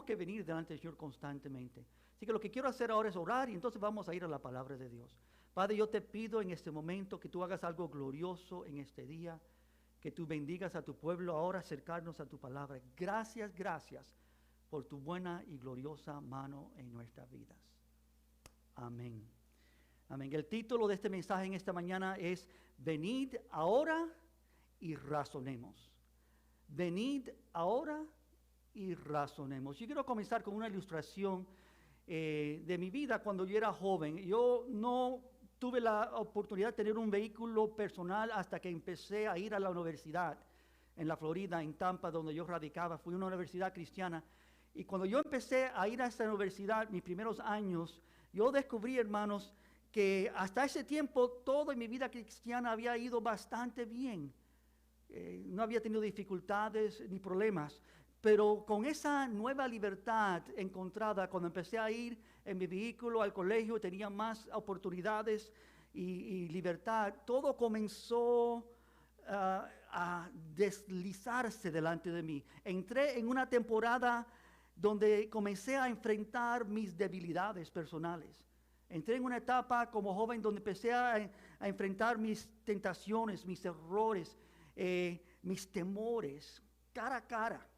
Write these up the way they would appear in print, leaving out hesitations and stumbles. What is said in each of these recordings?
tenemos que venir delante del Señor constantemente. Así que lo que quiero hacer ahora es orar y entonces vamos a ir a la palabra de Dios. Padre, yo te pido en este momento que tú hagas algo glorioso en este día, que tú bendigas a tu pueblo ahora, acercarnos a tu palabra. Gracias, gracias por tu buena y gloriosa mano en nuestras vidas. Amén. Amén. El título de este mensaje en esta mañana es Venid ahora y razonemos. Venid ahora y razonemos. Yo quiero comenzar con una ilustración de mi vida cuando yo era joven. Yo no tuve la oportunidad de tener un vehículo personal hasta que empecé a ir a la universidad en la Florida, en Tampa, donde yo radicaba. Fui a una universidad cristiana. Y cuando yo empecé a ir a esa universidad, mis primeros años, yo descubrí, hermanos, que hasta ese tiempo todo en mi vida cristiana había ido bastante bien. No había tenido dificultades ni problemas. Pero con esa nueva libertad encontrada, cuando empecé a ir en mi vehículo al colegio, tenía más oportunidades y libertad, todo comenzó a deslizarse delante de mí. Entré en una temporada donde comencé a enfrentar mis debilidades personales. Entré en una etapa como joven donde empecé a enfrentar mis tentaciones, mis errores, mis temores, cara a cara.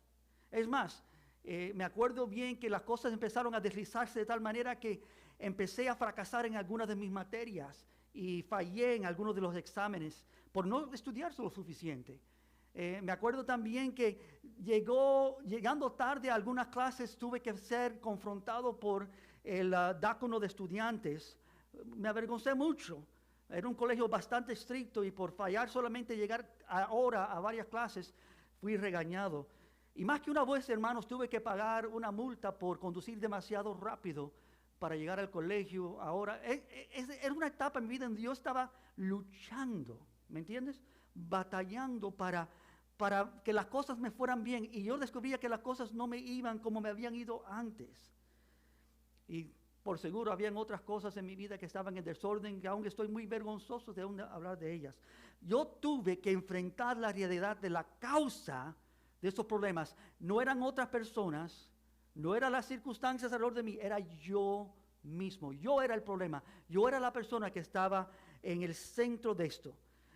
Es más, me acuerdo bien que las cosas empezaron a deslizarse de tal manera que empecé a fracasar en algunas de mis materias y fallé en algunos de los exámenes por no estudiar lo suficiente. Me acuerdo también que llegando tarde a algunas clases, tuve que ser confrontado por el diácono de estudiantes. Me avergoncé mucho. Era un colegio bastante estricto y por fallar solamente llegar ahora a varias clases, fui regañado. Y más que una vez, hermanos, tuve que pagar una multa por conducir demasiado rápido para llegar al colegio. Ahora, era una etapa en mi vida donde yo estaba luchando, ¿me entiendes? Batallando para que las cosas me fueran bien. Y yo descubría que las cosas no me iban como me habían ido antes. Y por seguro habían otras cosas en mi vida que estaban en desorden, que aún estoy muy vergonzoso de hablar de ellas. Yo tuve que enfrentar la realidad de la causa de estos problemas. No eran otras personas, no eran las circunstancias alrededor de mí, era yo mismo. Yo era el problema, yo era la persona que estaba en el centro de esto.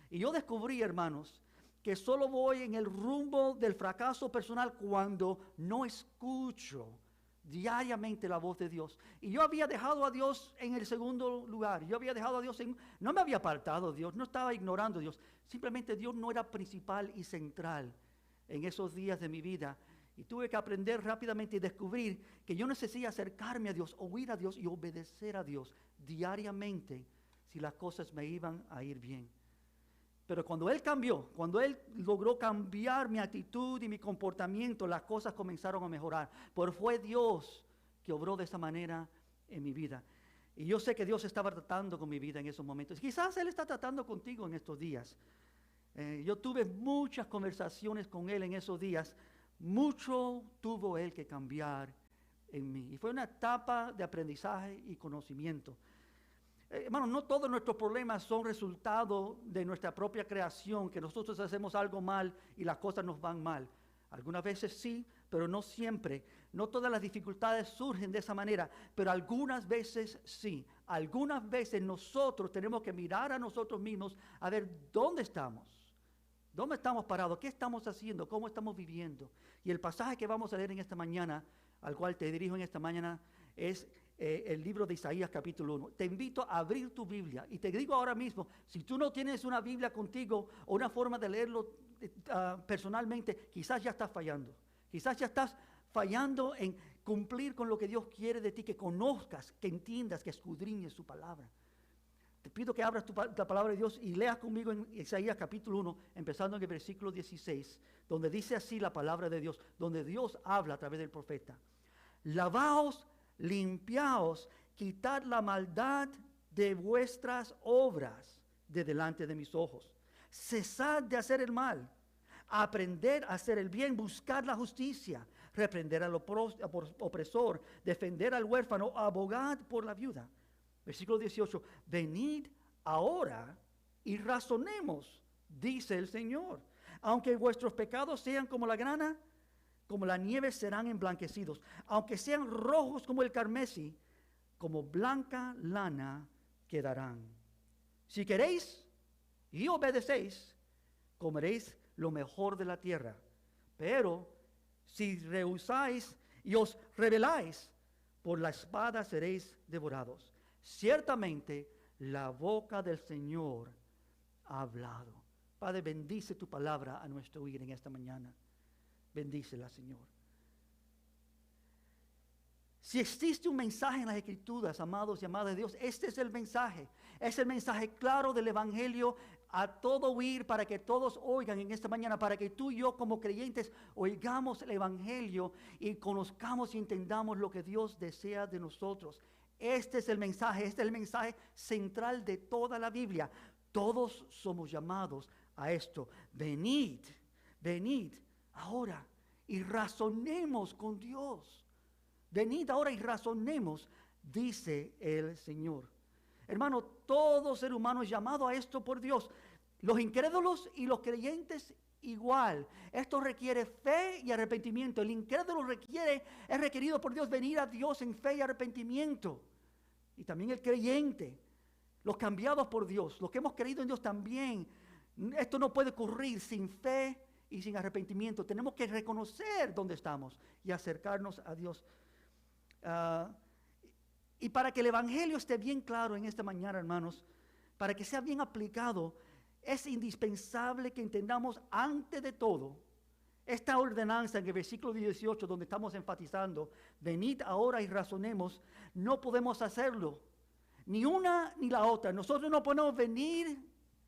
Y yo descubrí, hermanos, que solo voy en el rumbo del fracaso personal cuando no escucho diariamente la voz de Dios. Y yo había dejado a Dios en el segundo lugar. Yo había dejado a Dios no me había apartado de Dios, no estaba ignorando a Dios. Simplemente Dios no era principal y central en esos días de mi vida. Y tuve que aprender rápidamente y descubrir que yo necesitaba acercarme a Dios, oír a Dios y obedecer a Dios diariamente si las cosas me iban a ir bien. Pero cuando Él cambió, cuando Él logró cambiar mi actitud y mi comportamiento, las cosas comenzaron a mejorar. Porque fue Dios que obró de esa manera en mi vida. Y yo sé que Dios estaba tratando con mi vida en esos momentos. Quizás Él está tratando contigo en estos días. Yo tuve muchas conversaciones con Él en esos días. Mucho tuvo Él que cambiar en mí. Y fue una etapa de aprendizaje y conocimiento. Hermanos, no todos nuestros problemas son resultado de nuestra propia creación, que nosotros hacemos algo mal y las cosas nos van mal. Algunas veces sí, pero no siempre. No todas las dificultades surgen de esa manera, pero algunas veces sí. Algunas veces nosotros tenemos que mirar a nosotros mismos a ver dónde estamos. ¿Dónde estamos parados? ¿Qué estamos haciendo? ¿Cómo estamos viviendo? Y el pasaje que vamos a leer en esta mañana, al cual te dirijo en esta mañana, es el libro de Isaías capítulo 1. Te invito a abrir tu Biblia y te digo ahora mismo, si tú no tienes una Biblia contigo o una forma de leerlo personalmente, quizás ya estás fallando. Quizás ya estás fallando en cumplir con lo que Dios quiere de ti, que conozcas, que entiendas, que escudriñes su palabra. Te pido que abras la palabra de Dios y leas conmigo en Isaías capítulo 1, empezando en el versículo 16, donde dice así la palabra de Dios, donde Dios habla a través del profeta. Lavaos, limpiaos, quitad la maldad de vuestras obras de delante de mis ojos. Cesad de hacer el mal, aprender a hacer el bien, buscar la justicia, reprender al opresor, defender al huérfano, abogad por la viuda. Versículo 18, venid ahora y razonemos, dice el Señor. Aunque vuestros pecados sean como la grana, como la nieve serán emblanquecidos, aunque sean rojos como el carmesí, como blanca lana quedarán. Si queréis y obedecéis, comeréis lo mejor de la tierra. Pero si rehusáis y os rebeláis, por la espada seréis devorados. Ciertamente la boca del Señor ha hablado. Padre, bendice tu palabra a nuestro oír en esta mañana. Bendícela, Señor. Si existe un mensaje en las Escrituras, amados y amadas de Dios, este es el mensaje. Es el mensaje claro del Evangelio a todo oír, para que todos oigan en esta mañana, para que tú y yo como creyentes oigamos el Evangelio y conozcamos y entendamos lo que Dios desea de nosotros. Este es el mensaje central de toda la Biblia. Todos somos llamados a esto. Venid ahora y razonemos con Dios. Venid ahora y razonemos, dice el Señor. Hermano, todo ser humano es llamado a esto por Dios. Los incrédulos y los creyentes igual. Esto requiere fe y arrepentimiento. El incrédulo es requerido por Dios venir a Dios en fe y arrepentimiento. Y también el creyente, los cambiados por Dios, los que hemos creído en Dios también. Esto no puede ocurrir sin fe y sin arrepentimiento. Tenemos que reconocer dónde estamos y acercarnos a Dios. Y para que el Evangelio esté bien claro en esta mañana, hermanos, para que sea bien aplicado, es indispensable que entendamos antes de todo esta ordenanza en el versículo 18, donde estamos enfatizando: venid ahora y razonemos. No podemos hacerlo, ni una ni la otra. Nosotros no podemos venir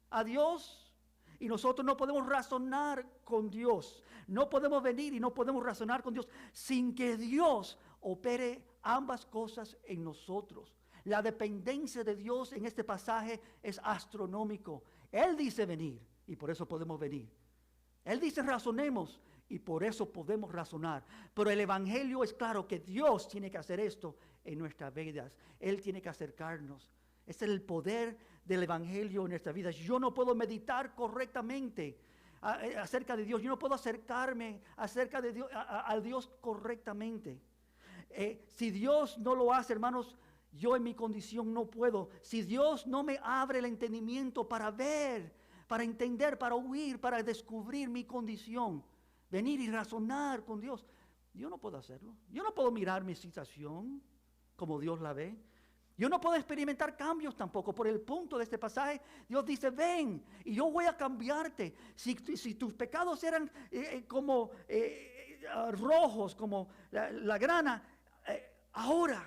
a Dios y nosotros no podemos razonar con Dios. No podemos venir y no podemos razonar con Dios sin que Dios opere ambas cosas en nosotros. La dependencia de Dios en este pasaje es astronómico. Él dice venir y por eso podemos venir. Él dice razonemos y por eso podemos razonar. Pero el Evangelio es claro que Dios tiene que hacer esto en nuestras vidas. Él tiene que acercarnos. Ese es el poder del Evangelio en nuestras vidas. Yo no puedo meditar correctamente acerca de Dios. Yo no puedo acercarme acerca de Dios, a Dios correctamente. Si Dios no lo hace, hermanos, yo en mi condición no puedo. Si Dios no me abre el entendimiento para ver, para entender, para oír, para descubrir mi condición, venir y razonar con Dios, yo no puedo hacerlo. Yo no puedo mirar mi situación como Dios la ve. Yo no puedo experimentar cambios tampoco. Por el punto de este pasaje, Dios dice: ven y yo voy a cambiarte. Si tus pecados eran como rojos, como la grana, ahora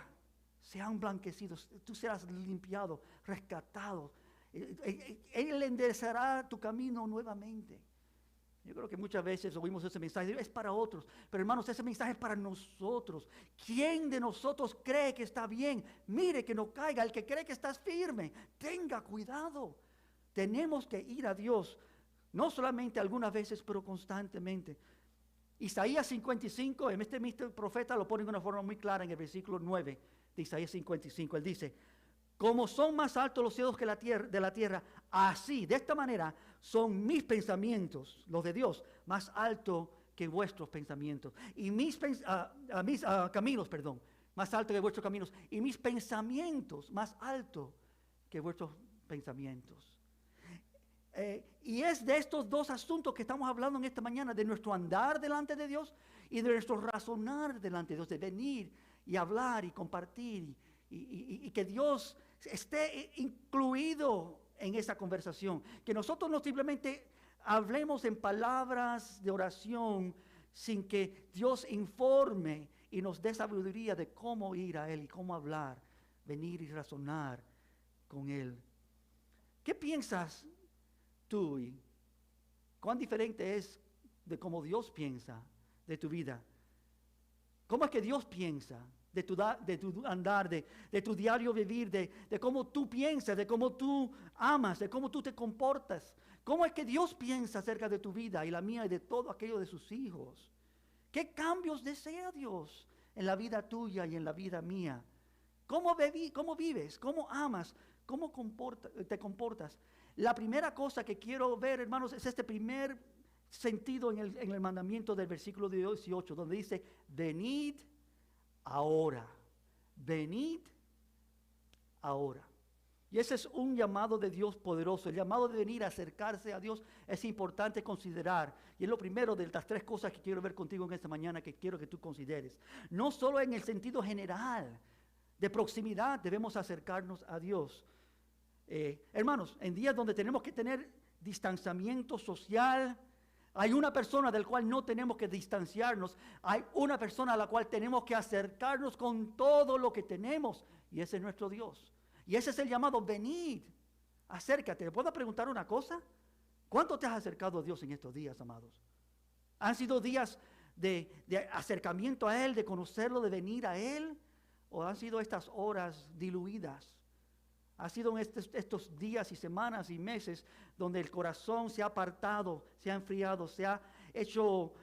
sean blanquecidos. Tú serás limpiado, rescatado. Él enderezará tu camino nuevamente. Yo creo que muchas veces oímos ese mensaje, es para otros, pero hermanos, ese mensaje es para nosotros. ¿Quién de nosotros cree que está bien? Mire que no caiga. El que cree que estás firme, tenga cuidado. Tenemos que ir a Dios, no solamente algunas veces, pero constantemente. Isaías 55, este profeta lo pone de una forma muy clara en el versículo 9 de Isaías 55. Él dice: como son más altos los cielos que de la tierra, así, de esta manera, son mis pensamientos, los de Dios, más altos que vuestros pensamientos. Y mis caminos, más altos que vuestros caminos. Y mis pensamientos, más altos que vuestros pensamientos. Y es de estos dos asuntos que estamos hablando en esta mañana, de nuestro andar delante de Dios y de nuestro razonar delante de Dios, de venir y hablar y compartir y que Dios esté incluido en esa conversación. Que nosotros no simplemente hablemos en palabras de oración sin que Dios informe y nos dé sabiduría de cómo ir a Él y cómo hablar, venir y razonar con Él. ¿Qué piensas tú y cuán diferente es de cómo Dios piensa de tu vida? ¿Cómo es que Dios piensa de tu andar, de tu diario vivir, de cómo tú piensas, de cómo tú amas, de cómo tú te comportas? ¿Cómo es que Dios piensa acerca de tu vida y la mía y de todo aquello de sus hijos? ¿Qué cambios desea Dios en la vida tuya y en la vida mía? ¿Cómo vives? ¿Cómo amas? ¿Cómo te comportas? La primera cosa que quiero ver, hermanos, es este primer sentido en el mandamiento del versículo 18, donde dice, venid ahora, venid ahora. Y ese es un llamado de Dios poderoso. El llamado de venir a acercarse a Dios es importante considerar. Y es lo primero de las tres cosas que quiero ver contigo en esta mañana, que quiero que tú consideres. No solo en el sentido general de proximidad debemos acercarnos a Dios. Hermanos, en días donde tenemos que tener distanciamiento social, hay una persona del cual no tenemos que distanciarnos. Hay una persona a la cual tenemos que acercarnos con todo lo que tenemos. Y ese es nuestro Dios. Y ese es el llamado, venid, acércate. ¿Le puedo preguntar una cosa? ¿Cuánto te has acercado a Dios en estos días, amados? ¿Han sido días de acercamiento a Él, de conocerlo, de venir a Él? ¿O han sido estas horas diluidas? Ha sido en estos días y semanas y meses donde el corazón se ha apartado, se ha enfriado, se ha hecho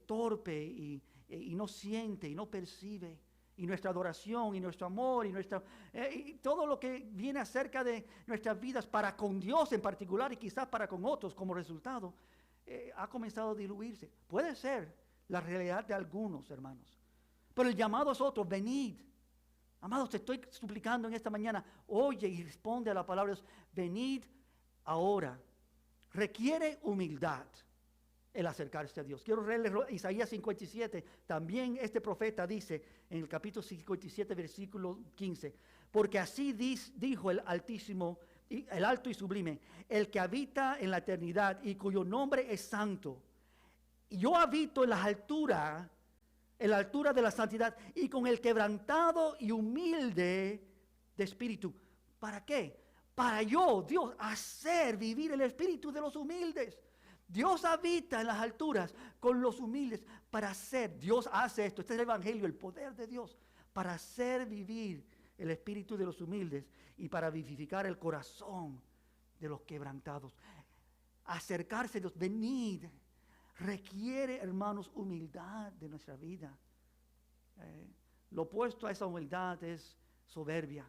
torpe y no siente y no percibe. Y nuestra adoración y nuestro amor y todo lo que viene acerca de nuestras vidas para con Dios en particular y quizás para con otros como resultado, ha comenzado a diluirse. Puede ser la realidad de algunos, hermanos. Pero el llamado es otro, venid. Amados, te estoy suplicando en esta mañana, oye y responde a la palabra de Dios, venid ahora. Requiere humildad el acercarse a Dios. Quiero leerles Isaías 57. También este profeta dice en el capítulo 57, versículo 15, porque así dijo el Altísimo, el alto y sublime, el que habita en la eternidad y cuyo nombre es santo. Y yo habito en la altura de la santidad y con el quebrantado y humilde de espíritu. ¿Para qué? Para yo, Dios, hacer vivir el espíritu de los humildes. Dios habita en las alturas con los humildes para hacer. Dios hace esto. Este es el evangelio, el poder de Dios para hacer vivir el espíritu de los humildes y para vivificar el corazón de los quebrantados. Acercarse a Dios, venid. Requiere, hermanos, humildad de nuestra vida. Lo opuesto a esa humildad es soberbia.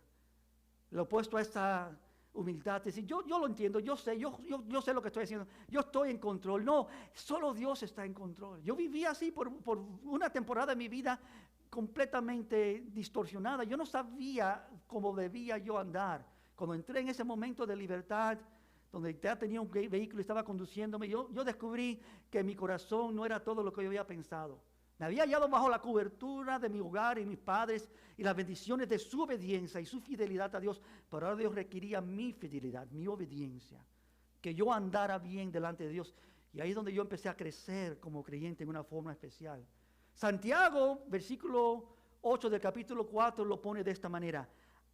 Lo opuesto a esta humildad es decir, yo lo entiendo, yo sé lo que estoy haciendo, yo estoy en control. No, solo Dios está en control. Yo viví así por una temporada de mi vida completamente distorsionada. Yo no sabía cómo debía yo andar. Cuando entré en ese momento de libertad, donde ya tenía un vehículo y estaba conduciéndome, yo descubrí que mi corazón no era todo lo que yo había pensado. Me había hallado bajo la cobertura de mi hogar y mis padres y las bendiciones de su obediencia y su fidelidad a Dios, pero ahora Dios requería mi fidelidad, mi obediencia, que yo andara bien delante de Dios. Y ahí es donde yo empecé a crecer como creyente en una forma especial. Santiago, versículo 8 del capítulo 4, lo pone de esta manera: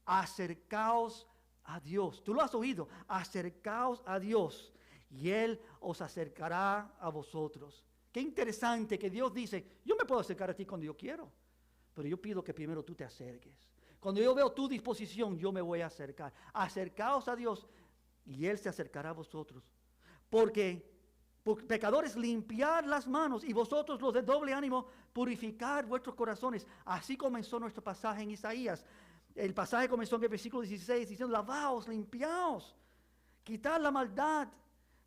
acercaos a Dios. Tú lo has oído, acercaos a Dios y Él os acercará a vosotros. Qué interesante que Dios dice, yo me puedo acercar a ti cuando yo quiero, pero yo pido que primero tú te acerques. Cuando yo veo tu disposición, yo me voy a acercar. Acercaos a Dios y Él se acercará a vosotros. Porque pecadores, limpiad las manos y vosotros los de doble ánimo, purificar vuestros corazones. Así comenzó nuestro pasaje en Isaías. El pasaje comenzó en el versículo 16 diciendo, lavaos, limpiaos, quitad la maldad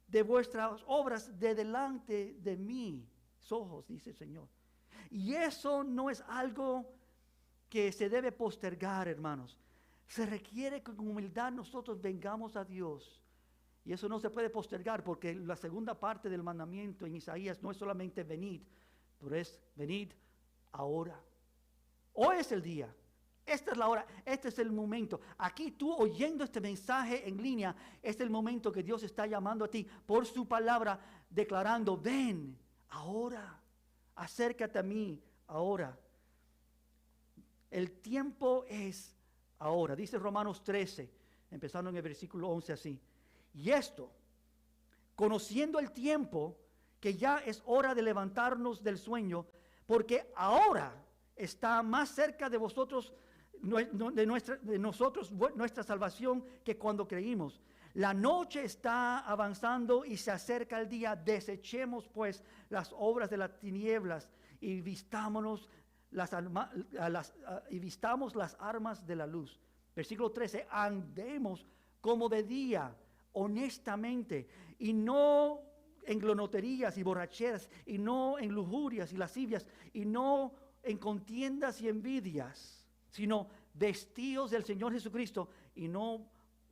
de vuestras obras de delante de mis ojos, dice el Señor. Y eso no es algo que se debe postergar, hermanos. Se requiere que con humildad nosotros vengamos a Dios. Y eso no se puede postergar porque la segunda parte del mandamiento en Isaías no es solamente venid, pero es venid ahora. Hoy es el día. Esta es la hora, este es el momento. Aquí tú oyendo este mensaje en línea, es el momento que Dios está llamando a ti por su palabra, declarando, ven ahora, acércate a mí ahora. El tiempo es ahora. Dice Romanos 13, empezando en el versículo 11 así. Y esto, conociendo el tiempo, que ya es hora de levantarnos del sueño, porque ahora está más cerca de vosotros, de nosotros nuestra salvación que cuando creímos. La noche está avanzando y se acerca el día. Desechemos pues las obras de las tinieblas y vistamos las armas de la luz. Versículo 13, andemos como de día, honestamente, y no en glotonerías y borracheras, y no en lujurias y lascivias, y no en contiendas y envidias, sino vestíos del Señor Jesucristo, y no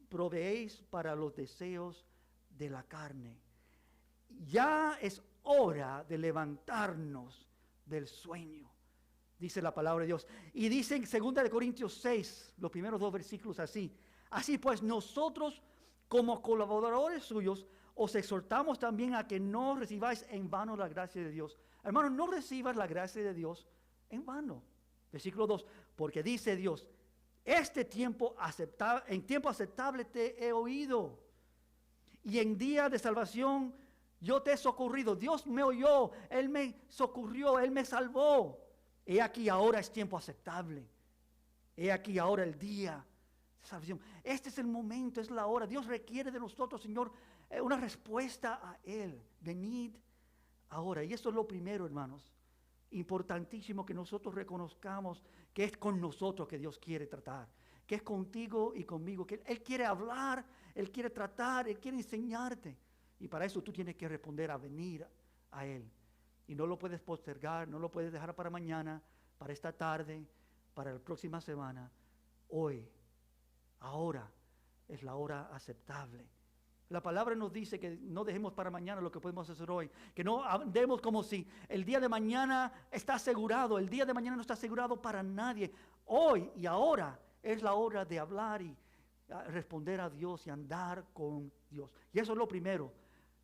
proveéis para los deseos de la carne. Ya es hora de levantarnos del sueño, dice la palabra de Dios. Y dice en 2 Corintios 6, los primeros 2 versículos así: así pues nosotros como colaboradores suyos os exhortamos también a que no recibáis en vano la gracia de Dios. Hermano, no recibas la gracia de Dios en vano. Versículo 2, porque dice Dios: en tiempo aceptable te he oído, y en día de salvación yo te he socorrido. Dios me oyó, Él me socorrió, Él me salvó. He aquí ahora es tiempo aceptable. He aquí ahora el día de salvación. Este es el momento, es la hora. Dios requiere de nosotros, Señor, una respuesta a Él. Venid ahora. Y esto es lo primero, hermanos. Importantísimo que nosotros reconozcamos que es con nosotros que Dios quiere tratar, que es contigo y conmigo, que Él quiere hablar, Él quiere tratar, Él quiere enseñarte. Y para eso tú tienes que responder a venir a Él. Y no lo puedes postergar, no lo puedes dejar para mañana, para esta tarde, para la próxima semana. Hoy, ahora es la hora aceptable. La palabra nos dice que no dejemos para mañana lo que podemos hacer hoy, que no andemos como si el día de mañana está asegurado. El día de mañana no está asegurado para nadie. Hoy y ahora es la hora de hablar y responder a Dios y andar con Dios. Y eso es lo primero.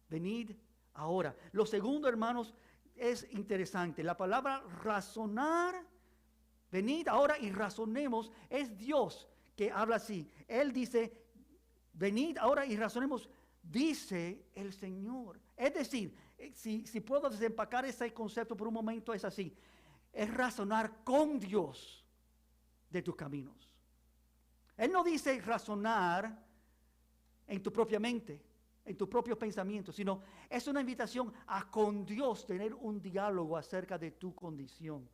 Venid ahora. Lo segundo, hermanos, es interesante. La palabra razonar, venid ahora y razonemos, es Dios que habla así. Él dice: venid ahora y razonemos, dice el Señor. Es decir, si puedo desempacar ese concepto por un momento, es así: es razonar con Dios de tus caminos. Él no dice razonar en tu propia mente, en tus propios pensamientos, sino es una invitación a con Dios tener un diálogo acerca de tu condición.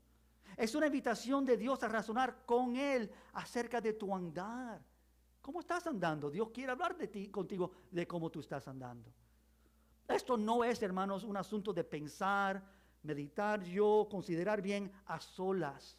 Es una invitación de Dios a razonar con Él acerca de tu andar. ¿Cómo estás andando? Dios quiere hablar de ti, contigo, de cómo tú estás andando. Esto no es, hermanos, un asunto de pensar, meditar yo, considerar bien a solas.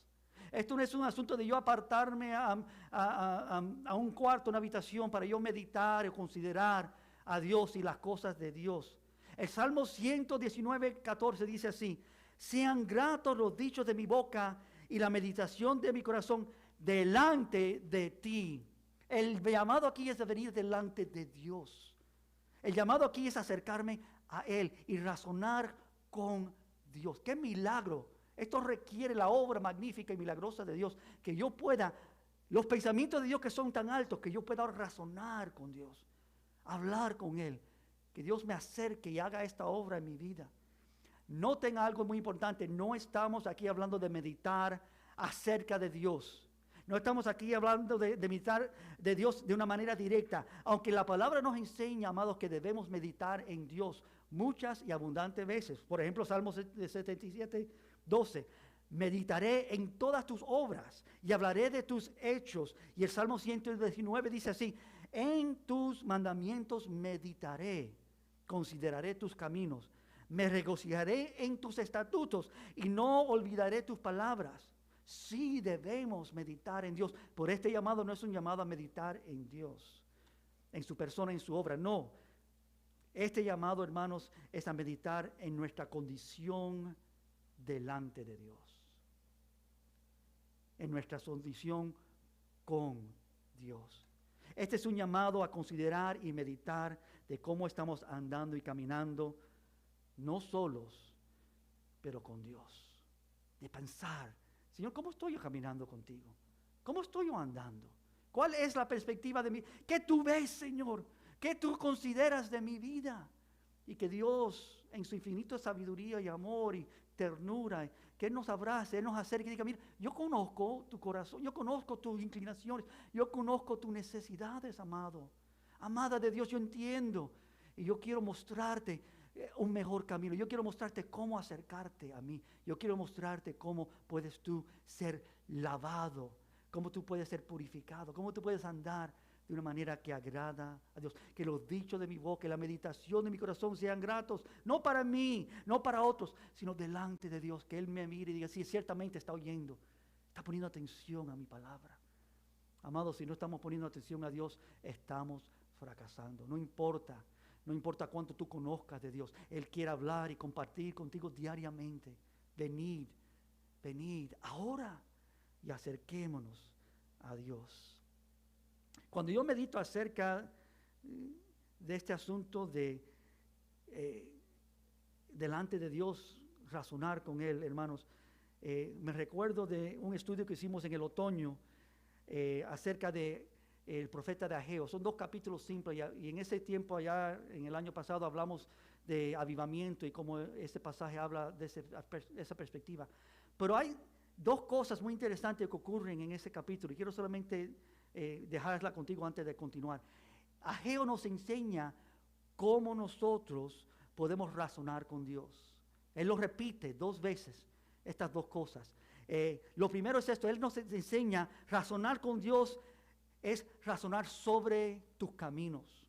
Esto no es un asunto de yo apartarme a un cuarto, una habitación, para yo meditar o considerar a Dios y las cosas de Dios. El Salmo 119, 14 dice así: sean gratos los dichos de mi boca y la meditación de mi corazón delante de ti. El llamado aquí es de venir delante de Dios. El llamado aquí es acercarme a Él y razonar con Dios. ¡Qué milagro! Esto requiere la obra magnífica y milagrosa de Dios, que yo pueda, los pensamientos de Dios que son tan altos, que yo pueda razonar con Dios, hablar con Él, que Dios me acerque y haga esta obra en mi vida. Noten algo muy importante: no estamos aquí hablando de meditar acerca de Dios. No estamos aquí hablando de meditar de Dios de una manera directa, aunque la palabra nos enseña, amados, que debemos meditar en Dios muchas y abundantes veces. Por ejemplo, Salmos 77, 12. Meditaré en todas tus obras y hablaré de tus hechos. Y el Salmo 119 dice así: en tus mandamientos meditaré, consideraré tus caminos, me regocijaré en tus estatutos y no olvidaré tus palabras. Sí, debemos meditar en Dios. Por este llamado no es un llamado a meditar en Dios, en su persona, en su obra. No. Este llamado, hermanos, es a meditar en nuestra condición delante de Dios. En nuestra condición con Dios. Este es un llamado a considerar y meditar de cómo estamos andando y caminando, no solos, pero con Dios. De pensar: Señor, ¿cómo estoy yo caminando contigo? ¿Cómo estoy yo andando? ¿Cuál es la perspectiva de mí? ¿Qué tú ves, Señor? ¿Qué tú consideras de mi vida? Y que Dios, en su infinita sabiduría y amor y ternura, que Él nos abrace, Él nos acerque y diga: mira, yo conozco tu corazón, yo conozco tus inclinaciones, yo conozco tus necesidades, amado. Amada de Dios, yo entiendo. Y yo quiero mostrarte un mejor camino. Yo quiero mostrarte cómo acercarte a mí. Yo quiero mostrarte cómo puedes tú ser lavado, cómo tú puedes ser purificado, cómo tú puedes andar de una manera que agrada a Dios. Que los dichos de mi boca y la meditación de mi corazón sean gratos, no para mí, no para otros, sino delante de Dios. Que Él me mire y diga, sí, ciertamente está oyendo, está poniendo atención a mi palabra. Amados, si no estamos poniendo atención a Dios, estamos fracasando. No importa cuánto tú conozcas de Dios. Él quiere hablar y compartir contigo diariamente. Venid ahora y acerquémonos a Dios. Cuando yo medito acerca de este asunto de delante de Dios, razonar con Él, hermanos, me recuerdo de un estudio que hicimos en el otoño acerca de el profeta de Ageo. Son 2 capítulos simples y en ese tiempo allá, en el año pasado, hablamos de avivamiento y cómo ese pasaje habla de esa perspectiva. Pero hay 2 cosas muy interesantes que ocurren en ese capítulo y quiero solamente dejarla contigo antes de continuar. Ageo nos enseña cómo nosotros podemos razonar con Dios. Él lo repite 2 veces, estas 2 cosas. Lo primero es esto, Él nos enseña razonar con Dios es razonar sobre tus caminos.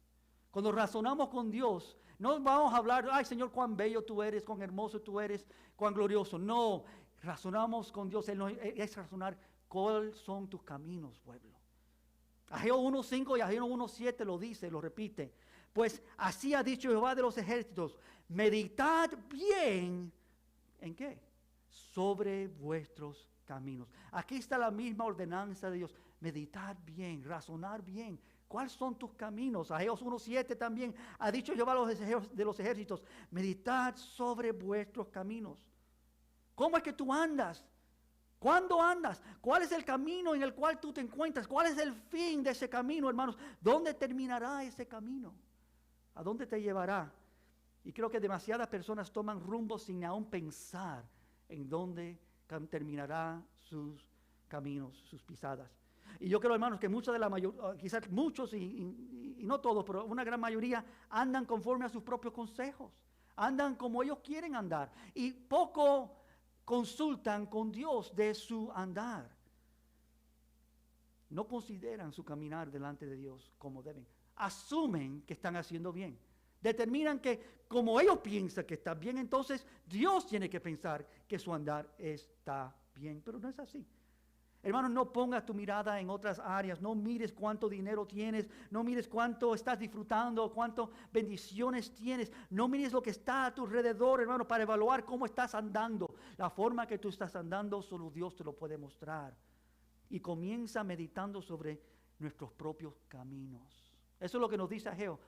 Cuando razonamos con Dios, no vamos a hablar, ay Señor, cuán bello tú eres, cuán hermoso tú eres, cuán glorioso. No, razonamos con Dios, es razonar cuáles son tus caminos, pueblo. Ageo 1:5 y Ageo 1:7 lo dice, lo repite. Pues así ha dicho Jehová de los ejércitos, meditad bien, ¿en qué? Sobre vuestros caminos. Aquí está la misma ordenanza de Dios. Meditar bien, razonar bien. ¿Cuáles son tus caminos? Ageo 1:7 también ha dicho Jehová de los ejércitos, meditad sobre vuestros caminos. ¿Cómo es que tú andas? ¿Cuándo andas? ¿Cuál es el camino en el cual tú te encuentras? ¿Cuál es el fin de ese camino, hermanos? ¿Dónde terminará ese camino? ¿A dónde te llevará? Y creo que demasiadas personas toman rumbo sin aún pensar en dónde terminará sus caminos, sus pisadas. Y yo creo, hermanos, que muchos de la mayoría, quizás muchos y no todos, pero una gran mayoría andan conforme a sus propios consejos. Andan como ellos quieren andar. Y poco consultan con Dios de su andar. No consideran su caminar delante de Dios como deben. Asumen que están haciendo bien. Determinan que como ellos piensan que está bien, entonces Dios tiene que pensar que su andar está bien. Pero no es así. Hermano, no pongas tu mirada en otras áreas. No mires cuánto dinero tienes. No mires cuánto estás disfrutando, cuántas bendiciones tienes. No mires lo que está a tu alrededor, hermano, para evaluar cómo estás andando. La forma que tú estás andando, solo Dios te lo puede mostrar. Y comienza meditando sobre nuestros propios caminos. Eso es lo que nos dice Ageo.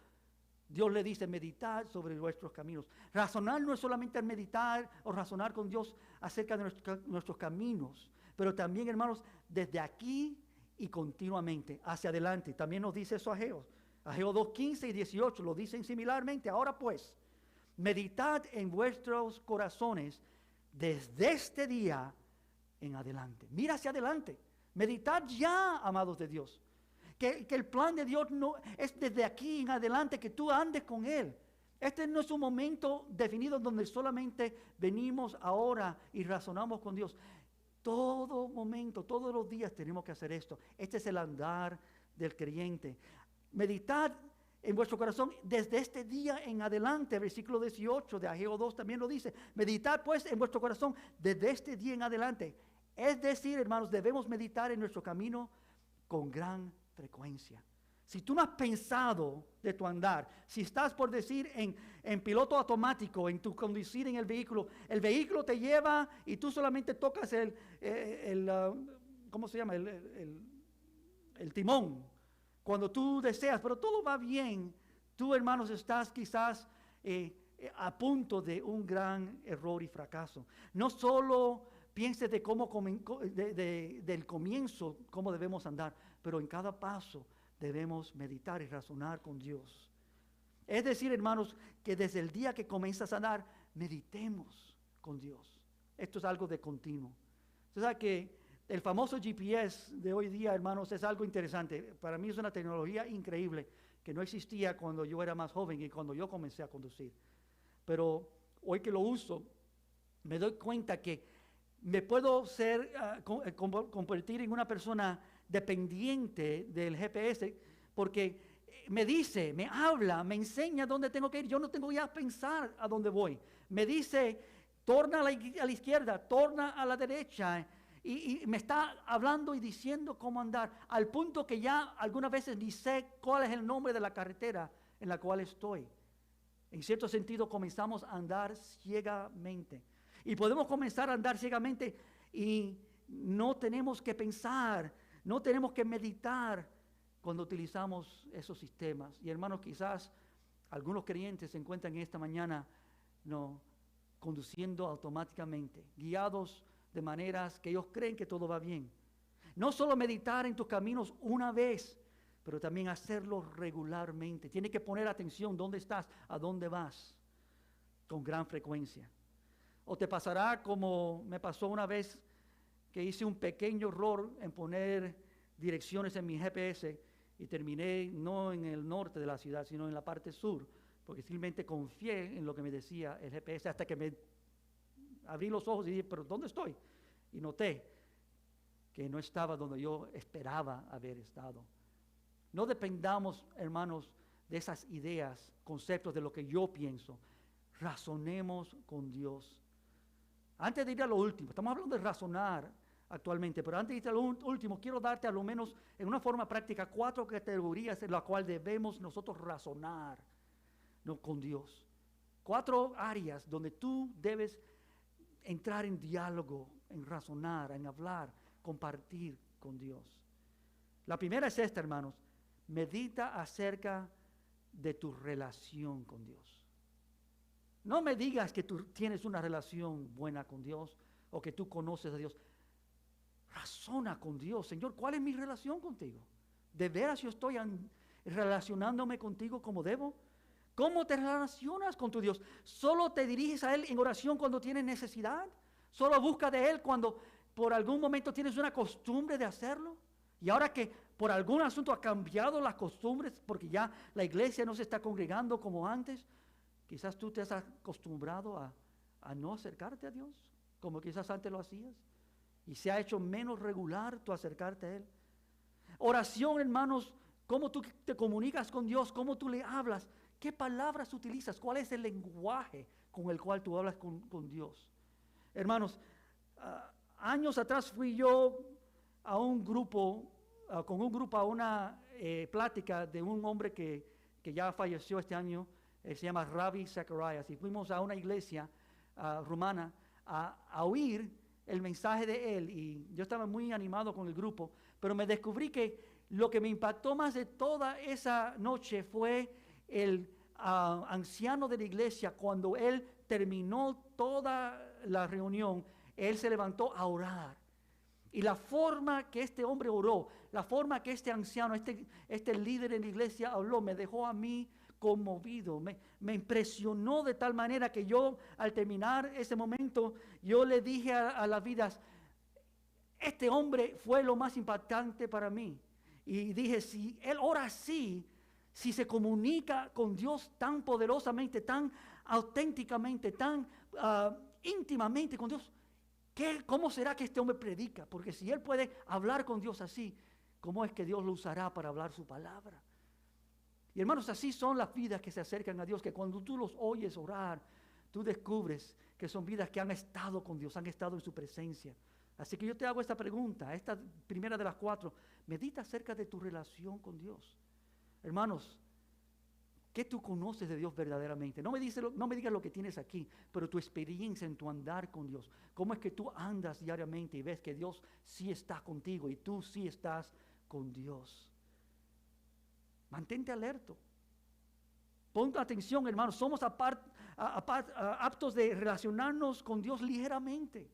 Dios le dice, meditar sobre nuestros caminos. Razonar no es solamente meditar o razonar con Dios acerca de nuestros caminos, pero también, hermanos, desde aquí y continuamente, hacia adelante. También nos dice eso Ageo. Ageo 2:15 y 18 lo dicen similarmente. Ahora pues, meditad en vuestros corazones desde este día en adelante. Mira hacia adelante. Meditad ya, amados de Dios. Que el plan de Dios no es desde aquí en adelante, que tú andes con Él. Este no es un momento definido donde solamente venimos ahora y razonamos con Dios. Todo momento, todos los días tenemos que hacer esto. Este es el andar del creyente. Meditad en vuestro corazón desde este día en adelante. Versículo 18 de Ageo 2 también lo dice. Meditad pues en vuestro corazón desde este día en adelante. Es decir, hermanos, debemos meditar en nuestro camino con gran frecuencia. Si tú no has pensado de tu andar, si estás por decir en piloto automático, en tu conducir en el vehículo te lleva y tú solamente tocas ¿cómo se llama? El timón. Cuando tú deseas, pero todo va bien, tú, hermanos, estás quizás a punto de un gran error y fracaso. No solo pienses de cómo del comienzo, cómo debemos andar, pero en cada paso debemos meditar y razonar con Dios. Es decir, hermanos, que desde el día que comienzas a andar, meditemos con Dios. Esto es algo de continuo. Usted sabe que el famoso GPS de hoy día, hermanos, es algo interesante. Para mí es una tecnología increíble que no existía cuando yo era más joven y cuando yo comencé a conducir. Pero hoy que lo uso, me doy cuenta que me puedo convertir en una persona dependiente del GPS, porque me dice, me habla, me enseña dónde tengo que ir. Yo no tengo ya a pensar a dónde voy. Me dice, torna a la izquierda, torna a la derecha. Y me está hablando y diciendo cómo andar, al punto que ya algunas veces ni sé cuál es el nombre de la carretera en la cual estoy. En cierto sentido comenzamos a andar ciegamente. Y podemos comenzar a andar ciegamente y no tenemos que pensar, no tenemos que meditar cuando utilizamos esos sistemas. Y hermanos, quizás algunos creyentes se encuentran en esta mañana conduciendo automáticamente, guiados de maneras que ellos creen que todo va bien. No solo meditar en tus caminos una vez, pero también hacerlo regularmente. Tienes que poner atención dónde estás, a dónde vas, con gran frecuencia. O te pasará como me pasó una vez que hice un pequeño error en poner direcciones en mi GPS y terminé no en el norte de la ciudad, sino en la parte sur, porque simplemente confié en lo que me decía el GPS hasta que me abrí los ojos y dije, pero ¿dónde estoy? Y noté que no estaba donde yo esperaba haber estado. No dependamos, hermanos, de esas ideas, conceptos de lo que yo pienso. Razonemos con Dios. Antes de ir a lo último, estamos hablando de razonar actualmente, pero antes de ir a lo último, quiero darte a lo menos en una forma práctica 4 categorías en las cuales debemos nosotros razonar con Dios. 4 áreas donde tú debes entrar en diálogo, en razonar, en hablar, compartir con Dios. La primera es esta, hermanos. Medita acerca de tu relación con Dios. No me digas que tú tienes una relación buena con Dios o que tú conoces a Dios. Razona con Dios. Señor, ¿cuál es mi relación contigo? ¿De veras yo estoy relacionándome contigo como debo? ¿Cómo te relacionas con tu Dios? ¿Solo te diriges a Él en oración cuando tienes necesidad? ¿Solo buscas de Él cuando por algún momento tienes una costumbre de hacerlo? Y ahora que por algún asunto ha cambiado las costumbres, porque ya la iglesia no se está congregando como antes, quizás tú te has acostumbrado a no acercarte a Dios, como quizás antes lo hacías, y se ha hecho menos regular tu acercarte a Él. Oración, hermanos, cómo tú te comunicas con Dios, cómo tú le hablas, qué palabras utilizas, cuál es el lenguaje con el cual tú hablas con Dios. Hermanos, años atrás fui yo a un grupo, a una plática de un hombre que ya falleció este año, se llama Ravi Zacharias, y fuimos a una iglesia rumana a oír el mensaje de él, y yo estaba muy animado con el grupo, pero me descubrí que lo que me impactó más de toda esa noche fue el anciano de la iglesia. Cuando él terminó toda la reunión, él se levantó a orar. Y la forma que este hombre oró, la forma que este anciano, este líder en la iglesia habló, me dejó a mí conmovido, me impresionó de tal manera que yo, al terminar ese momento, yo le dije a las vidas, este hombre fue lo más impactante para mí. Y dije, si él ora así, si se comunica con Dios tan poderosamente, tan auténticamente, tan íntimamente con Dios, ¿cómo será que este hombre predica? Porque si él puede hablar con Dios así, ¿cómo es que Dios lo usará para hablar su palabra? Y hermanos, así son las vidas que se acercan a Dios, que cuando tú los oyes orar, tú descubres que son vidas que han estado con Dios, han estado en su presencia. Así que yo te hago esta pregunta, esta primera de las 4, medita acerca de tu relación con Dios. Hermanos, ¿qué tú conoces de Dios verdaderamente? No me digas lo que tienes aquí, pero tu experiencia en tu andar con Dios. ¿Cómo es que tú andas diariamente y ves que Dios sí está contigo y tú sí estás con Dios? Mantente alerta. Ponte atención, hermanos. Somos aptos de relacionarnos con Dios ligeramente.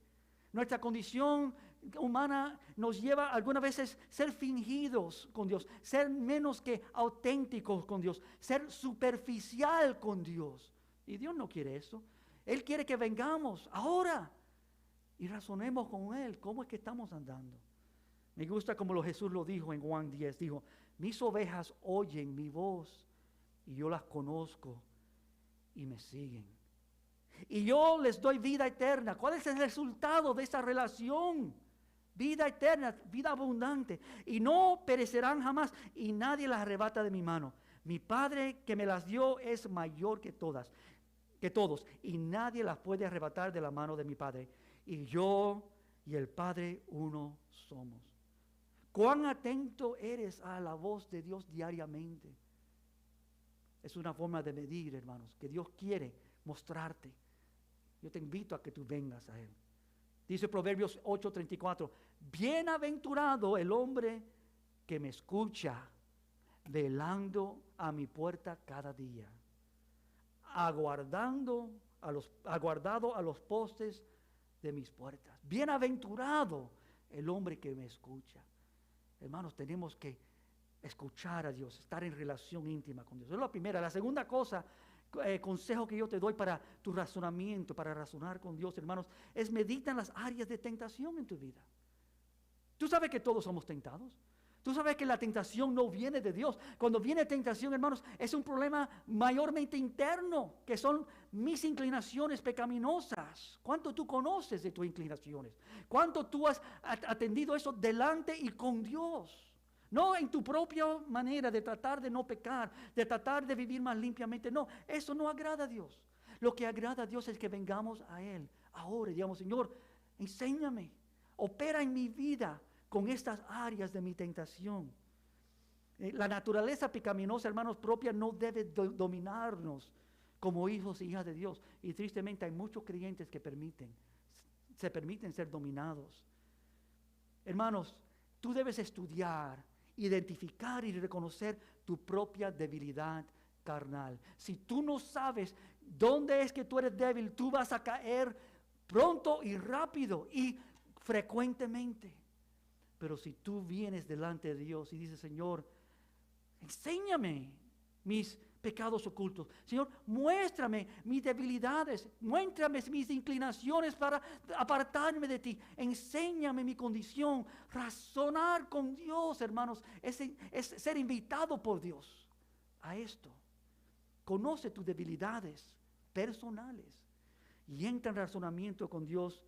Nuestra condición humana nos lleva algunas veces a ser fingidos con Dios, ser menos que auténticos con Dios, ser superficial con Dios. Y Dios no quiere eso. Él quiere que vengamos ahora y razonemos con Él. ¿Cómo es que estamos andando? Me gusta como Jesús lo dijo en Juan 10. Dijo, mis ovejas oyen mi voz y yo las conozco y me siguen. Y yo les doy vida eterna. ¿Cuál es el resultado de esa relación? vida eterna, vida abundante, y no perecerán jamás, y nadie las arrebata de mi mano. Mi Padre que me las dio es mayor que todos, y nadie las puede arrebatar de la mano de mi Padre. Y yo y el Padre uno somos. ¿Cuán atento eres a la voz de Dios diariamente? Es una forma de medir, hermanos, que Dios quiere mostrarte. Yo te invito a que tú vengas a Él. Dice Proverbios 8:34, bienaventurado el hombre que me escucha, velando a mi puerta cada día, aguardado a los postes de mis puertas. Bienaventurado el hombre que me escucha. Hermanos, tenemos que escuchar a Dios, estar en relación íntima con Dios. Eso es la primera. La segunda cosa, consejo que yo te doy para tu razonamiento, para razonar con Dios, hermanos, es medita en las áreas de tentación en tu vida. Tú sabes que todos somos tentados. Tú sabes que la tentación no viene de Dios. Cuando viene tentación, hermanos, es un problema mayormente interno, que son mis inclinaciones pecaminosas. ¿Cuánto tú conoces de tus inclinaciones? ¿Cuánto tú has atendido eso delante y con Dios? No en tu propia manera de tratar de no pecar, de tratar de vivir más limpiamente. No, eso no agrada a Dios. Lo que agrada a Dios es que vengamos a Él ahora y digamos, Señor, enséñame, opera en mi vida con estas áreas de mi tentación. La naturaleza pecaminosa, hermanos, propia no debe dominarnos como hijos e hijas de Dios. Y tristemente hay muchos creyentes que se permiten ser dominados. Hermanos, tú debes estudiar, identificar y reconocer tu propia debilidad carnal. Si tú no sabes dónde es que tú eres débil, tú vas a caer pronto y rápido y frecuentemente. Pero si tú vienes delante de Dios y dices, Señor, enséñame mis pecados ocultos. Señor, muéstrame mis debilidades, muéstrame mis inclinaciones para apartarme de ti. Enséñame mi condición. Razonar con Dios, hermanos, es ser invitado por Dios a esto. Conoce tus debilidades personales y entra en razonamiento con Dios.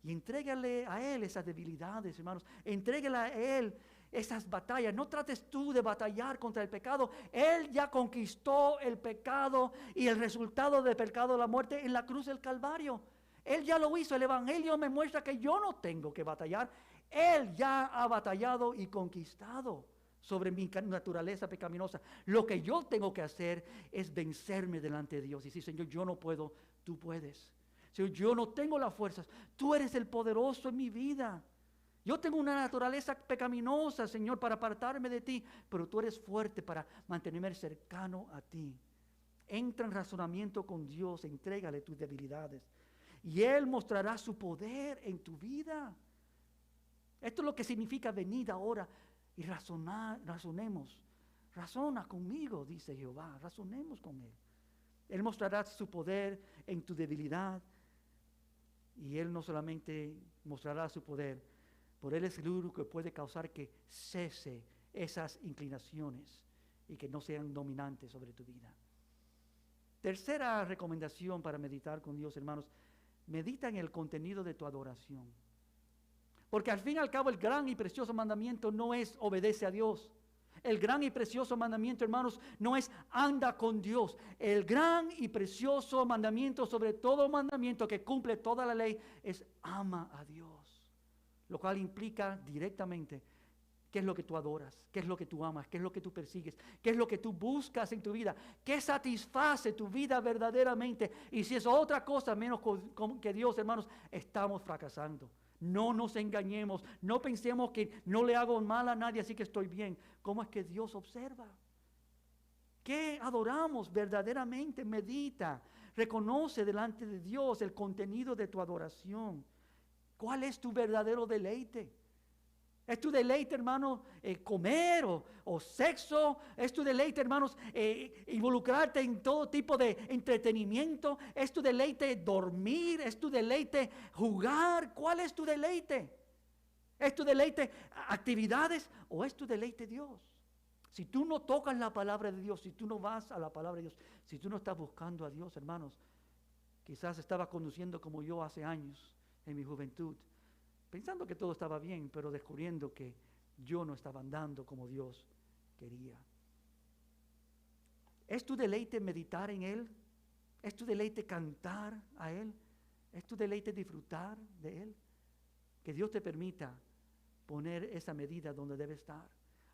Y entrégale a Él esas debilidades, hermanos. Entrégale a Él esas batallas. No trates tú de batallar contra el pecado. Él ya conquistó el pecado y el resultado del pecado de la muerte en la cruz del Calvario. Él ya lo hizo. El Evangelio me muestra que yo no tengo que batallar. Él ya ha batallado y conquistado sobre mi naturaleza pecaminosa. Lo que yo tengo que hacer es vencerme delante de Dios y decir, Señor, yo no puedo, tú puedes. Señor, yo no tengo las fuerzas. Tú eres el poderoso en mi vida. Yo tengo una naturaleza pecaminosa, Señor, para apartarme de ti, pero tú eres fuerte para mantenerme cercano a ti. Entra en razonamiento con Dios, entrégale tus debilidades y Él mostrará su poder en tu vida. Esto es lo que significa venid ahora y razonemos. Razona conmigo, dice Jehová, razonemos con Él. Él mostrará su poder en tu debilidad. Y Él no solamente mostrará su poder, por Él es el único que puede causar que cese esas inclinaciones y que no sean dominantes sobre tu vida. Tercera recomendación para meditar con Dios, hermanos, medita en el contenido de tu adoración. Porque al fin y al cabo el gran y precioso mandamiento no es obedece a Dios. El gran y precioso mandamiento, hermanos, no es anda con Dios. El gran y precioso mandamiento, sobre todo mandamiento que cumple toda la ley, es ama a Dios. Lo cual implica directamente qué es lo que tú adoras, qué es lo que tú amas, qué es lo que tú persigues, qué es lo que tú buscas en tu vida, qué satisface tu vida verdaderamente. Y si es otra cosa menos que Dios, hermanos, estamos fracasando. No nos engañemos, no pensemos que no le hago mal a nadie, así que estoy bien. ¿Cómo es que Dios observa? ¿Qué adoramos verdaderamente? Medita, reconoce delante de Dios el contenido de tu adoración. ¿Cuál es tu verdadero deleite? ¿Es tu deleite, hermano, comer o sexo? ¿Es tu deleite, hermanos, involucrarte en todo tipo de entretenimiento? ¿Es tu deleite dormir? ¿Es tu deleite jugar? ¿Cuál es tu deleite? ¿Es tu deleite actividades o es tu deleite Dios? Si tú no tocas la palabra de Dios, si tú no vas a la palabra de Dios, si tú no estás buscando a Dios, hermanos, quizás estaba conduciendo como yo hace años en mi juventud. pensando que todo estaba bien, pero descubriendo que yo no estaba andando como Dios quería. ¿Es tu deleite meditar en Él? ¿Es tu deleite cantar a Él? ¿Es tu deleite disfrutar de Él? Que Dios te permita poner esa medida donde debe estar.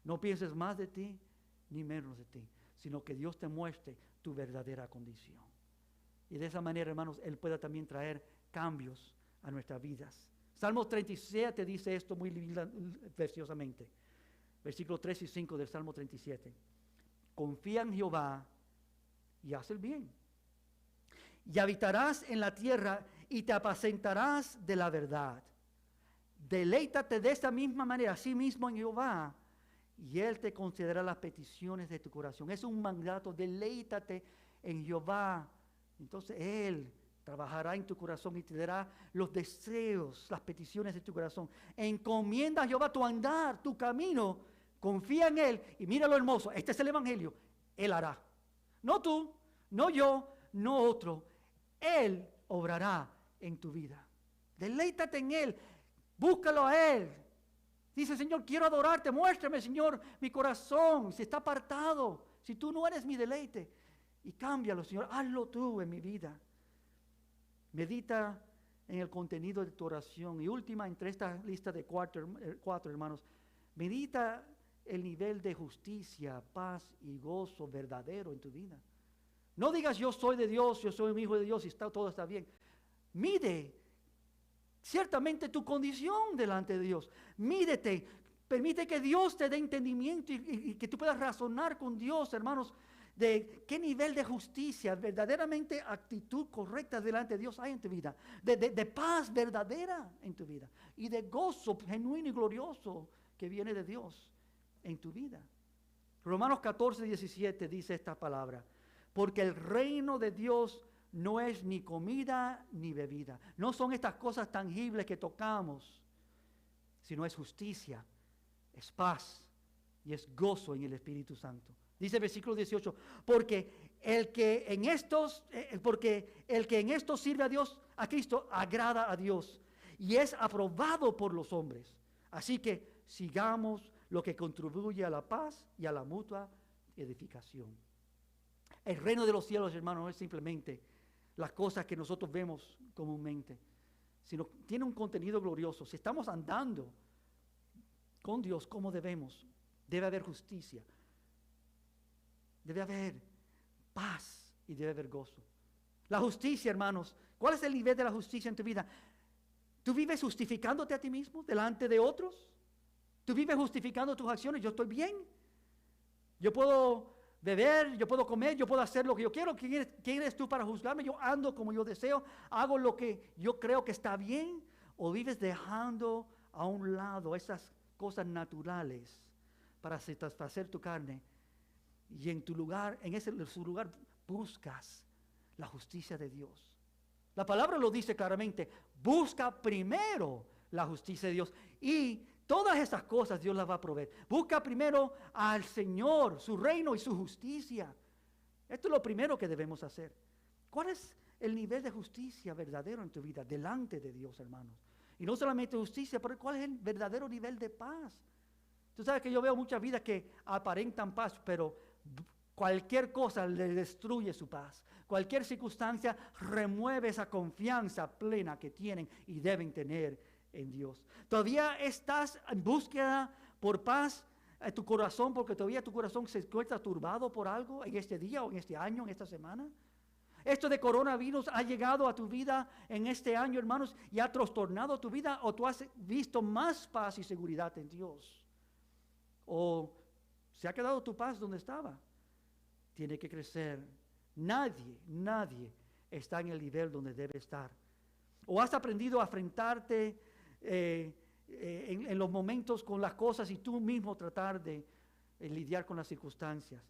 No pienses más de ti ni menos de ti, sino que Dios te muestre tu verdadera condición. Y de esa manera, hermanos, Él pueda también traer cambios a nuestras vidas. Salmo 37 dice esto muy preciosamente. Versículos 3 y 5 del Salmo 37. Confía en Jehová y haz el bien. Y habitarás en la tierra y te apacentarás de la verdad. Deleítate de esta misma manera, así mismo en Jehová, y Él te concederá las peticiones de tu corazón. Es un mandato, deleítate en Jehová. Entonces Él trabajará en tu corazón y te dará los deseos, las peticiones de tu corazón. Encomienda a Jehová tu andar, tu camino, confía en Él y mira lo hermoso. Este es el Evangelio, Él hará. No tú, no yo, no otro. Él obrará en tu vida. Deleítate en Él, búscalo a Él. Dice, Señor, quiero adorarte, muéstrame, Señor, mi corazón, si está apartado, si tú no eres mi deleite. Y cámbialo, Señor, hazlo tú en mi vida. Medita en el contenido de tu oración. Y última, entre esta lista de cuatro hermanos, medita el nivel de justicia, paz y gozo verdadero en tu vida. No digas yo soy de Dios, yo soy un hijo de Dios y todo está bien. Mide ciertamente tu condición delante de Dios. Mídete, permite que Dios te dé entendimiento y que tú puedas razonar con Dios, hermanos, de qué nivel de justicia, verdaderamente actitud correcta delante de Dios hay en tu vida, de paz verdadera en tu vida y de gozo genuino y glorioso que viene de Dios en tu vida. Romanos 14, 17 dice esta palabra, porque el reino de Dios no es ni comida ni bebida, no son estas cosas tangibles que tocamos, sino es justicia, es paz y es gozo en el Espíritu Santo. Dice el versículo 18, porque el que en esto sirve a Dios, a Cristo, agrada a Dios y es aprobado por los hombres. Así que sigamos lo que contribuye a la paz y a la mutua edificación. El reino de los cielos, hermanos, no es simplemente las cosas que nosotros vemos comúnmente, sino tiene un contenido glorioso. Si estamos andando con Dios como debemos, debe haber justicia. Debe haber paz y debe haber gozo. La justicia, hermanos, ¿cuál es el nivel de la justicia en tu vida? ¿Tú vives justificándote a ti mismo delante de otros? ¿Tú vives justificando tus acciones? Yo estoy bien. Yo puedo beber, yo puedo comer, yo puedo hacer lo que yo quiero. ¿Quién eres tú para juzgarme? Yo ando como yo deseo, hago lo que yo creo que está bien. ¿O vives dejando a un lado esas cosas naturales para satisfacer tu carne? Y en tu lugar, su lugar, buscas la justicia de Dios. La palabra lo dice claramente, busca primero la justicia de Dios y todas esas cosas Dios las va a proveer. Busca primero al Señor, su reino y su justicia. Esto es lo primero que debemos hacer. ¿Cuál es el nivel de justicia verdadero en tu vida delante de Dios, hermanos? Y no solamente justicia, pero ¿cuál es el verdadero nivel de paz? Tú sabes que yo veo muchas vidas que aparentan paz, pero cualquier cosa le destruye su paz. Cualquier circunstancia remueve esa confianza plena que tienen y deben tener en Dios. ¿Todavía estás en búsqueda por paz en tu corazón porque todavía tu corazón se encuentra turbado por algo en este día o en este año, en esta semana? ¿Esto de coronavirus ha llegado a tu vida en este año, hermanos, y ha trastornado tu vida o tú has visto más paz y seguridad en Dios? ¿O se ha quedado tu paz donde estaba? Tiene que crecer. Nadie está en el nivel donde debe estar. ¿O has aprendido a enfrentarte en los momentos con las cosas y tú mismo tratar de lidiar con las circunstancias?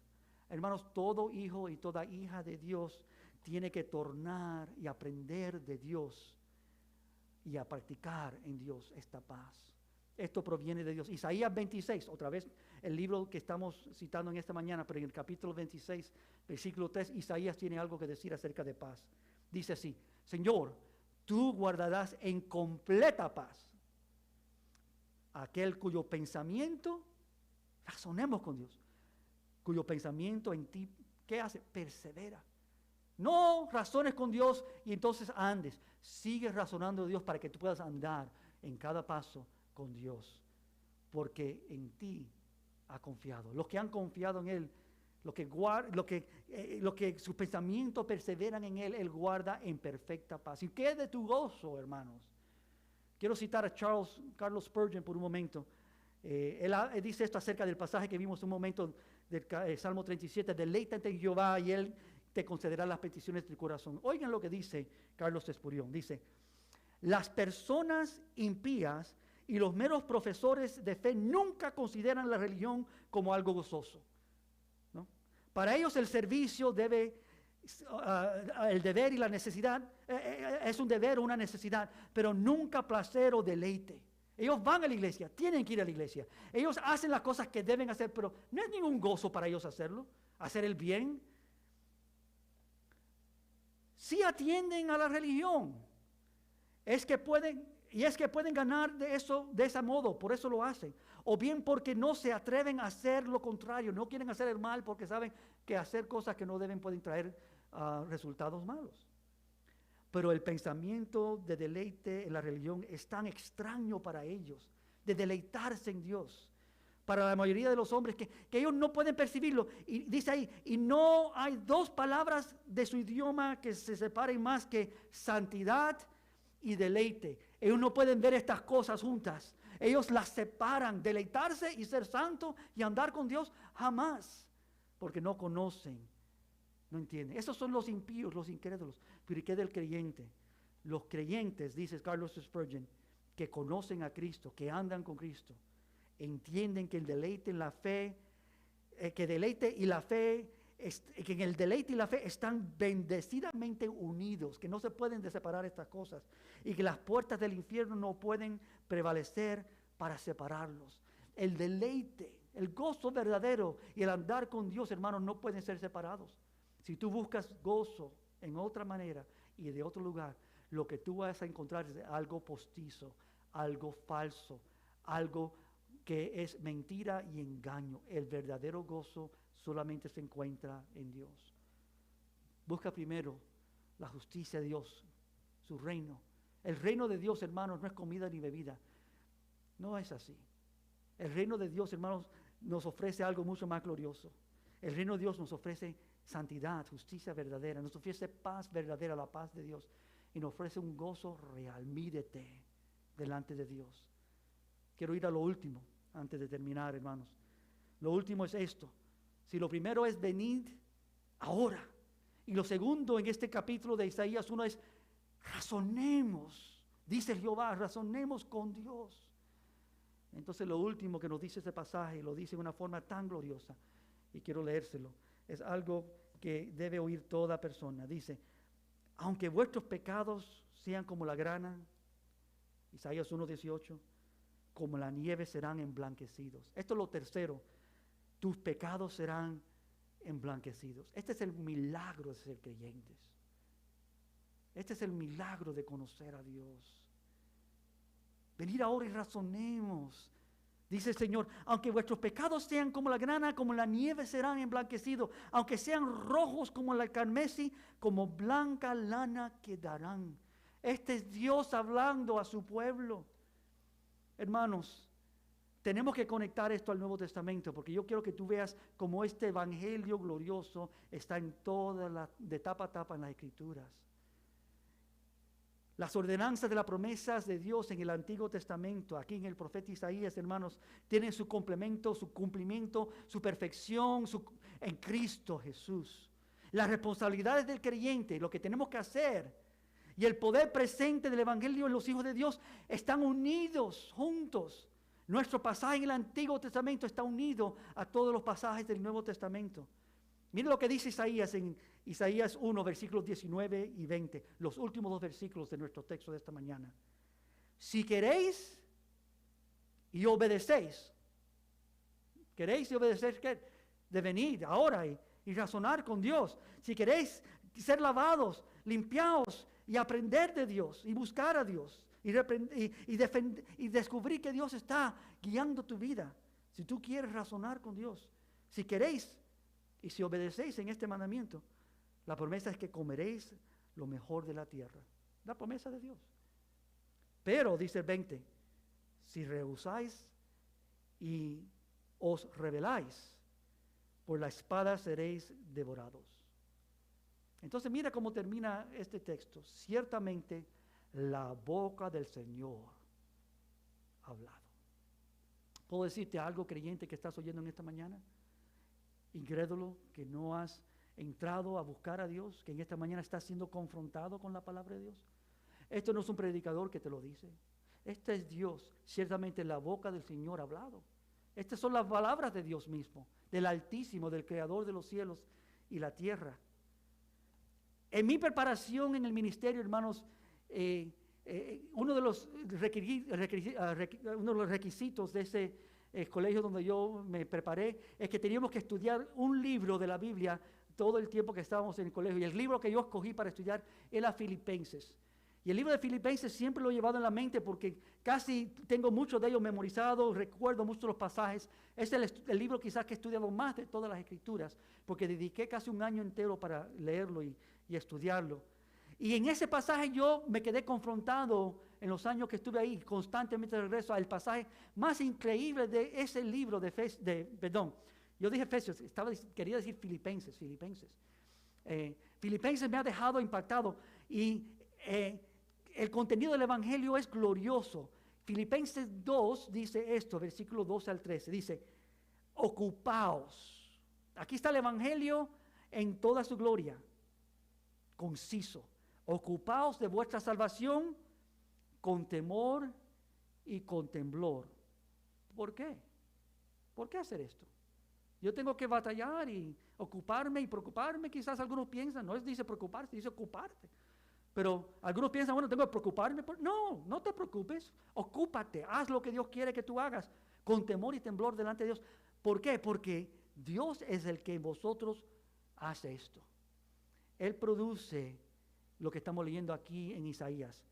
Hermanos, todo hijo y toda hija de Dios tiene que tornar y aprender de Dios y a practicar en Dios esta paz. Esto proviene de Dios. Isaías 26, otra vez el libro que estamos citando en esta mañana, pero en el capítulo 26, versículo 3, Isaías tiene algo que decir acerca de paz. Dice así, Señor, tú guardarás en completa paz aquel cuyo pensamiento, razonemos con Dios, cuyo pensamiento en ti, ¿qué hace? Persevera. No razones con Dios y entonces andes. Sigue razonando de Dios para que tú puedas andar en cada paso con Dios. Porque en ti ha confiado. Los que han confiado en Él, lo que sus pensamientos perseveran en Él guarda en perfecta paz. Y qué de tu gozo, hermanos. Quiero citar a Carlos Spurgeon por un momento. Él dice esto acerca del pasaje que vimos un momento del Salmo 37, deleítate en Jehová y Él te concederá las peticiones de tu corazón. Oigan lo que dice Carlos Spurgeon. Dice, las personas impías y los meros profesores de fe nunca consideran la religión como algo gozoso, ¿no? Para ellos el servicio el deber y la necesidad, es un deber o una necesidad, pero nunca placer o deleite. Ellos van a la iglesia, tienen que ir a la iglesia. Ellos hacen las cosas que deben hacer, pero no es ningún gozo para ellos hacerlo, hacer el bien. Sí atienden a la religión. Es que pueden ganar de ese modo, por eso lo hacen. O bien porque no se atreven a hacer lo contrario, no quieren hacer el mal porque saben que hacer cosas que no deben pueden traer resultados malos. Pero el pensamiento de deleite en la religión es tan extraño para ellos, de deleitarse en Dios. Para la mayoría de los hombres que ellos no pueden percibirlo. Y dice ahí, y no hay dos palabras de su idioma que se separen más que santidad y deleite. Ellos no pueden ver estas cosas juntas. Ellos las separan, deleitarse y ser santo y andar con Dios jamás, porque no conocen, no entienden. Esos son los impíos, los incrédulos. Pero ¿y qué del creyente? Los creyentes, dice Carlos Spurgeon, que conocen a Cristo, que andan con Cristo, entienden que el deleite en la fe, que en el deleite y la fe están bendecidamente unidos, que no se pueden separar estas cosas y que las puertas del infierno no pueden prevalecer para separarlos. El deleite, el gozo verdadero y el andar con Dios, hermanos, no pueden ser separados. Si tú buscas gozo en otra manera y de otro lugar, lo que tú vas a encontrar es algo postizo, algo falso, algo que es mentira y engaño. El verdadero gozo solamente se encuentra en Dios. Busca primero la justicia de Dios, su reino. El reino de Dios, hermanos, no es comida ni bebida. No es así. El reino de Dios, hermanos, nos ofrece algo mucho más glorioso. El reino de Dios nos ofrece santidad, justicia verdadera, nos ofrece paz verdadera, la paz de Dios, y nos ofrece un gozo real. Mírete delante de Dios. Quiero ir a lo último, antes de terminar, hermanos. Lo último es esto. Si lo primero es venid ahora, y lo segundo en este capítulo de Isaías 1 es razonemos, dice Jehová, razonemos con Dios. Entonces lo último que nos dice este pasaje, lo dice de una forma tan gloriosa, y quiero leérselo, es algo que debe oír toda persona. Dice, aunque vuestros pecados sean como la grana, Isaías 1:18, como la nieve serán emblanquecidos. Esto es lo tercero, tus pecados serán emblanquecidos. Este es el milagro de ser creyentes. Este es el milagro de conocer a Dios. Venid ahora y razonemos. Dice el Señor, aunque vuestros pecados sean como la grana, como la nieve serán emblanquecidos, aunque sean rojos como el carmesí, como blanca lana quedarán. Este es Dios hablando a su pueblo. Hermanos, tenemos que conectar esto al Nuevo Testamento, porque yo quiero que tú veas cómo este evangelio glorioso está en de tapa a tapa en las Escrituras. Las ordenanzas de las promesas de Dios en el Antiguo Testamento, aquí en el profeta Isaías, hermanos, tienen su complemento, su cumplimiento, su perfección en Cristo Jesús. Las responsabilidades del creyente, lo que tenemos que hacer, y el poder presente del Evangelio en los hijos de Dios están unidos, juntos. Nuestro pasaje en el Antiguo Testamento está unido a todos los pasajes del Nuevo Testamento. Miren lo que dice Isaías en Isaías 1, versículos 19 y 20, los últimos dos versículos de nuestro texto de esta mañana. Si queréis y obedecéis, queréis y obedecéis, ¿qué? De venir ahora y razonar con Dios. Si queréis ser lavados, limpiados y aprender de Dios y buscar a Dios y descubrir que Dios está guiando tu vida. Si tú quieres razonar con Dios, si queréis y si obedecéis en este mandamiento, la promesa es que comeréis lo mejor de la tierra. La promesa de Dios. Pero, dice el 20, si rehusáis y os rebeláis, por la espada seréis devorados. Entonces mira cómo termina este texto. Ciertamente la boca del Señor ha hablado. ¿Puedo decirte algo, creyente, que estás oyendo en esta mañana? Incrédulo, que no has entrado a buscar a Dios, que en esta mañana estás siendo confrontado con la palabra de Dios. Esto no es un predicador que te lo dice. Este es Dios. Ciertamente la boca del Señor ha hablado. Estas son las palabras de Dios mismo, del Altísimo, del Creador de los cielos y la tierra. En mi preparación en el ministerio, hermanos, uno de los requisitos de ese colegio donde yo me preparé es que teníamos que estudiar un libro de la Biblia todo el tiempo que estábamos en el colegio. Y el libro que yo escogí para estudiar era Filipenses. Y el libro de Filipenses siempre lo he llevado en la mente porque casi tengo muchos de ellos memorizados, recuerdo muchos de los pasajes. Es el libro quizás que he estudiado más de todas las escrituras, porque dediqué casi un año entero para leerlo y estudiarlo. Y en ese pasaje yo me quedé confrontado en los años que estuve ahí, constantemente regreso al pasaje más increíble de ese libro yo dije Efesios, quería decir Filipenses. Filipenses me ha dejado impactado y el contenido del Evangelio es glorioso. Filipenses 2 dice esto, versículo 12 al 13, dice, ocupaos. Aquí está el Evangelio en toda su gloria, conciso. Ocupaos de vuestra salvación con temor y con temblor. ¿Por qué? ¿Por qué hacer esto? Yo tengo que batallar y ocuparme y preocuparme. Quizás algunos piensan, no dice preocuparse, dice ocuparte. Pero algunos piensan, bueno, tengo que preocuparme. No, no te preocupes. Ocúpate, haz lo que Dios quiere que tú hagas con temor y temblor delante de Dios. ¿Por qué? Porque Dios es el que en vosotros hace esto. Él produce lo que estamos leyendo aquí en Isaías.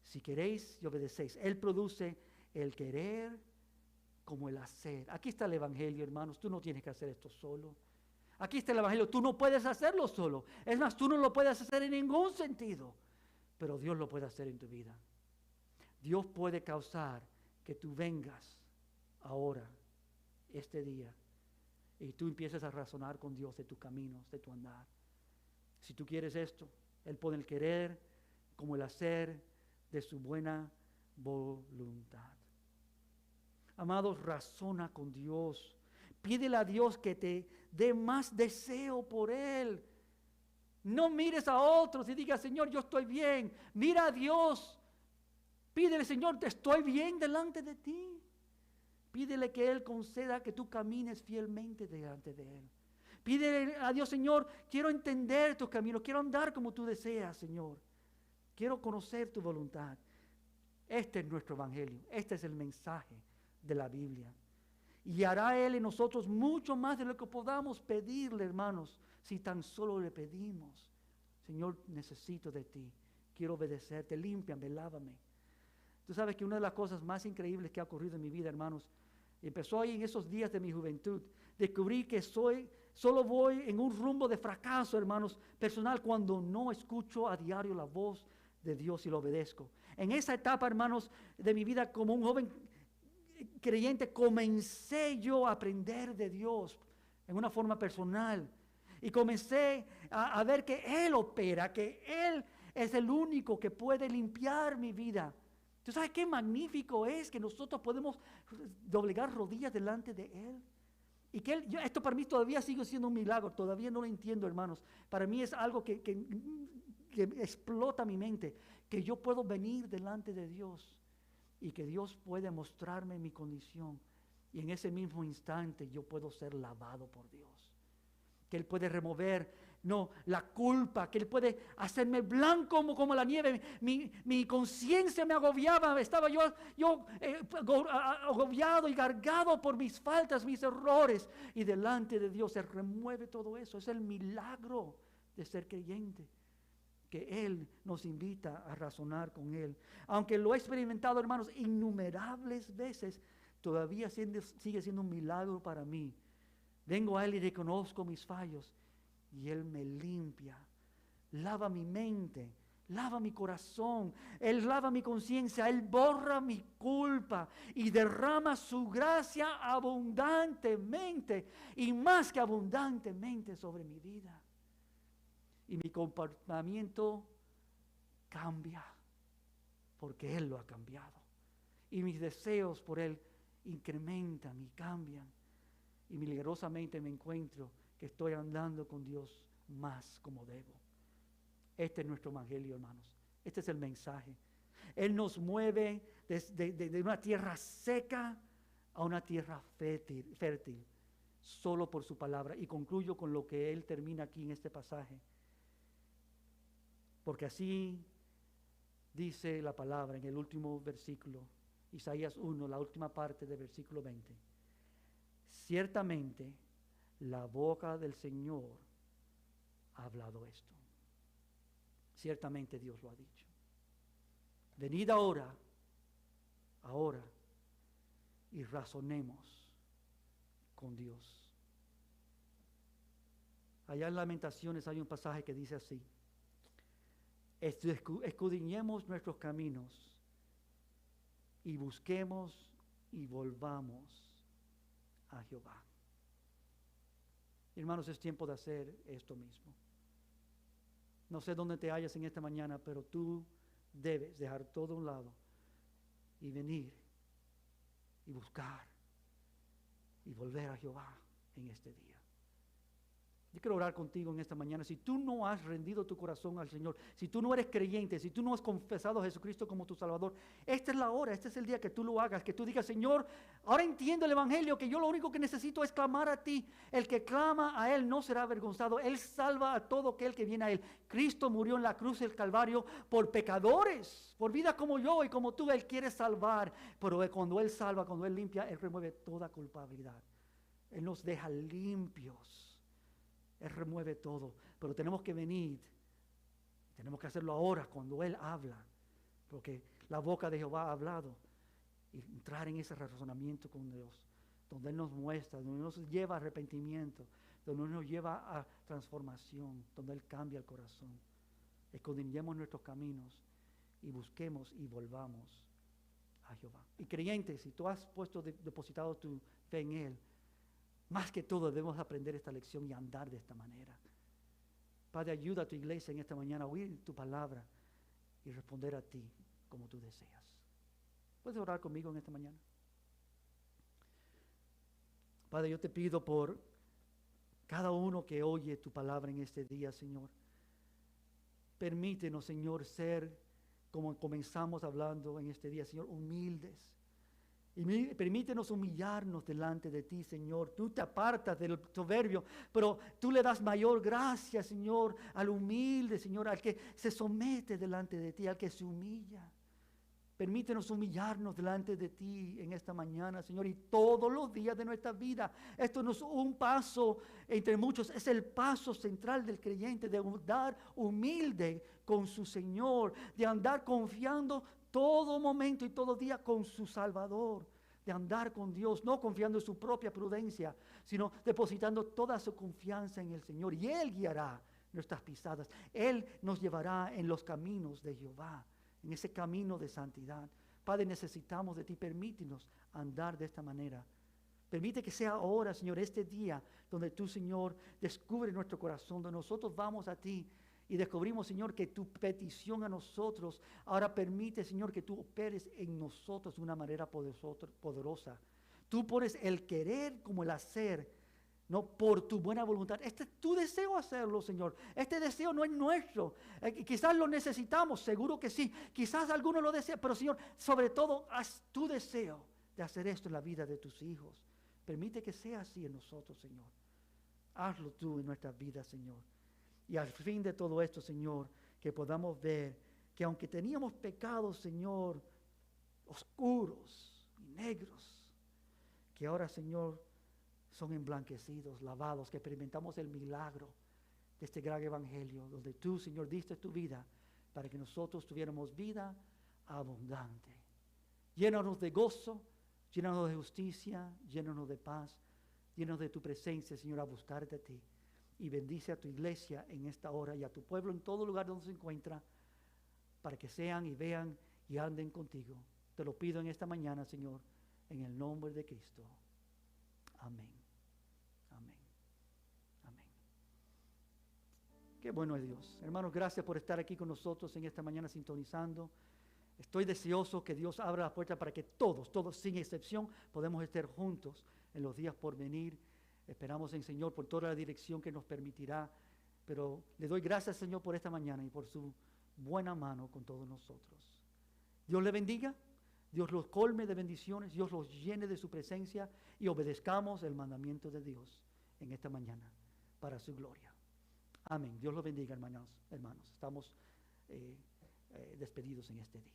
Si queréis y obedecéis. Él produce el querer como el hacer. Aquí está el Evangelio, hermanos. Tú no tienes que hacer esto solo. Aquí está el Evangelio. Tú no puedes hacerlo solo. Es más, tú no lo puedes hacer en ningún sentido. Pero Dios lo puede hacer en tu vida. Dios puede causar que tú vengas ahora, este día, y tú empieces a razonar con Dios de tus caminos, de tu andar. Si tú quieres esto, Él pone el querer como el hacer de su buena voluntad. Amados, razona con Dios. Pídele a Dios que te dé más deseo por Él. No mires a otros y digas, Señor, yo estoy bien. Mira a Dios. Pídele, Señor, te estoy bien delante de ti. Pídele que Él conceda que tú camines fielmente delante de Él. Pídele a Dios, Señor, quiero entender tus caminos, quiero andar como tú deseas, Señor. Quiero conocer tu voluntad. Este es nuestro evangelio, este es el mensaje de la Biblia. Y hará Él en nosotros mucho más de lo que podamos pedirle, hermanos, si tan solo le pedimos. Señor, necesito de ti, quiero obedecerte, límpiame, lávame. Tú sabes que una de las cosas más increíbles que ha ocurrido en mi vida, hermanos, empezó ahí en esos días de mi juventud. Descubrí que solo voy en un rumbo de fracaso, hermanos, personal, cuando no escucho a diario la voz de Dios y lo obedezco. En esa etapa, hermanos, de mi vida como un joven creyente, comencé yo a aprender de Dios en una forma personal. Y comencé a ver que Él opera, que Él es el único que puede limpiar mi vida. ¿Tú sabes qué magnífico es que nosotros podemos doblegar rodillas delante de Él? Y que esto para mí todavía sigue siendo un milagro, todavía no lo entiendo, hermanos. Para mí es algo que explota mi mente, que yo puedo venir delante de Dios y que Dios puede mostrarme mi condición. Y en ese mismo instante yo puedo ser lavado por Dios. Que Él puede remover la culpa, que Él puede hacerme blanco como la nieve. Mi conciencia me agobiaba, estaba yo agobiado y cargado por mis faltas, mis errores. Y delante de Dios Él remueve todo eso. Es el milagro de ser creyente. que Él nos invita a razonar con Él. Aunque lo he experimentado, hermanos, innumerables veces, todavía sigue siendo un milagro para mí. Vengo a Él y reconozco mis fallos y Él me limpia, lava mi mente, lava mi corazón, Él lava mi conciencia, Él borra mi culpa y derrama su gracia abundantemente y más que abundantemente sobre mi vida. Y mi comportamiento cambia porque Él lo ha cambiado. Y mis deseos por Él incrementan y cambian. Y milagrosamente me encuentro que estoy andando con Dios más como debo. Este es nuestro evangelio, hermanos. Este es el mensaje. Él nos mueve de una tierra seca a una tierra fértil, solo por su palabra. Y concluyo con lo que Él termina aquí en este pasaje. Porque así dice la palabra en el último versículo, Isaías 1, la última parte del versículo 20. Ciertamente la boca del Señor ha hablado esto. Ciertamente Dios lo ha dicho. Venid ahora, y razonemos con Dios. Allá en Lamentaciones hay un pasaje que dice así: escudriñemos nuestros caminos y busquemos y volvamos a Jehová. Hermanos, es tiempo de hacer esto mismo. No sé dónde te hallas en esta mañana, pero tú debes dejar todo a un lado y venir y buscar y volver a Jehová en este día. Yo quiero orar contigo en esta mañana. Si tú no has rendido tu corazón al Señor, si tú no eres creyente, si tú no has confesado a Jesucristo como tu Salvador, esta es la hora, este es el día que tú lo hagas, que tú digas: Señor, ahora entiendo el Evangelio, que yo lo único que necesito es clamar a ti. El que clama a Él no será avergonzado. Él salva a todo aquel que viene a Él. Cristo murió en la cruz del Calvario por pecadores, por vidas como yo y como tú. Él quiere salvar, pero cuando Él salva, cuando Él limpia, Él remueve toda culpabilidad. Él nos deja limpios. Él remueve todo, pero tenemos que venir, tenemos que hacerlo ahora cuando Él habla, porque la boca de Jehová ha hablado, y entrar en ese razonamiento con Dios, donde Él nos muestra, donde nos lleva a arrepentimiento, donde nos lleva a transformación, donde Él cambia el corazón. Escudriñemos nuestros caminos y busquemos y volvamos a Jehová. Y creyente, si tú has depositado tu fe en Él, más que todo debemos aprender esta lección y andar de esta manera. Padre, ayuda a tu iglesia en esta mañana a oír tu palabra y responder a ti como tú deseas. ¿Puedes orar conmigo en esta mañana? Padre, yo te pido por cada uno que oye tu palabra en este día, Señor. Permítenos, Señor, ser, como comenzamos hablando en este día, Señor, humildes. Y permítenos humillarnos delante de ti, Señor. Tú te apartas del soberbio, pero tú le das mayor gracia, Señor, al humilde, Señor, al que se somete delante de ti, al que se humilla. Permítenos humillarnos delante de ti en esta mañana, Señor, y todos los días de nuestra vida. Esto no es un paso entre muchos, es el paso central del creyente, de andar humilde con su Señor, de andar confiando todo momento y todo día con su Salvador, de andar con Dios, no confiando en su propia prudencia, sino depositando toda su confianza en el Señor. Y Él guiará nuestras pisadas. Él nos llevará en los caminos de Jehová, en ese camino de santidad. Padre, necesitamos de ti. Permítenos andar de esta manera. Permite que sea ahora, Señor, este día donde tú, Señor, descubre nuestro corazón, donde nosotros vamos a ti y descubrimos, Señor, que tu petición a nosotros ahora permite, Señor, que tú operes en nosotros de una manera poderosa. Tú pones el querer como el hacer, no por tu buena voluntad. Este es tu deseo hacerlo, Señor. Este deseo no es nuestro. Quizás lo necesitamos, seguro que sí. Quizás alguno lo desea, pero, Señor, sobre todo, haz tu deseo de hacer esto en la vida de tus hijos. Permite que sea así en nosotros, Señor. Hazlo tú en nuestras vidas, Señor. Y al fin de todo esto, Señor, que podamos ver que aunque teníamos pecados, Señor, oscuros y negros, que ahora, Señor, son emblanquecidos, lavados, que experimentamos el milagro de este gran evangelio, donde tú, Señor, diste tu vida para que nosotros tuviéramos vida abundante. Llénanos de gozo, llénanos de justicia, llénanos de paz, llénanos de tu presencia, Señor, a buscar de ti. Y bendice a tu iglesia en esta hora y a tu pueblo en todo lugar donde se encuentra, para que sean y vean y anden contigo. Te lo pido en esta mañana, Señor, en el nombre de Cristo. Amén. Amén. Amén. Qué bueno es Dios. Hermanos, gracias por estar aquí con nosotros en esta mañana sintonizando. Estoy deseoso que Dios abra la puerta para que todos, sin excepción, podamos estar juntos en los días por venir. Esperamos en Señor por toda la dirección que nos permitirá. Pero le doy gracias, Señor, por esta mañana y por su buena mano con todos nosotros. Dios le bendiga, Dios los colme de bendiciones, Dios los llene de su presencia y obedezcamos el mandamiento de Dios en esta mañana para su gloria. Amén. Dios los bendiga, hermanos. Estamos despedidos en este día.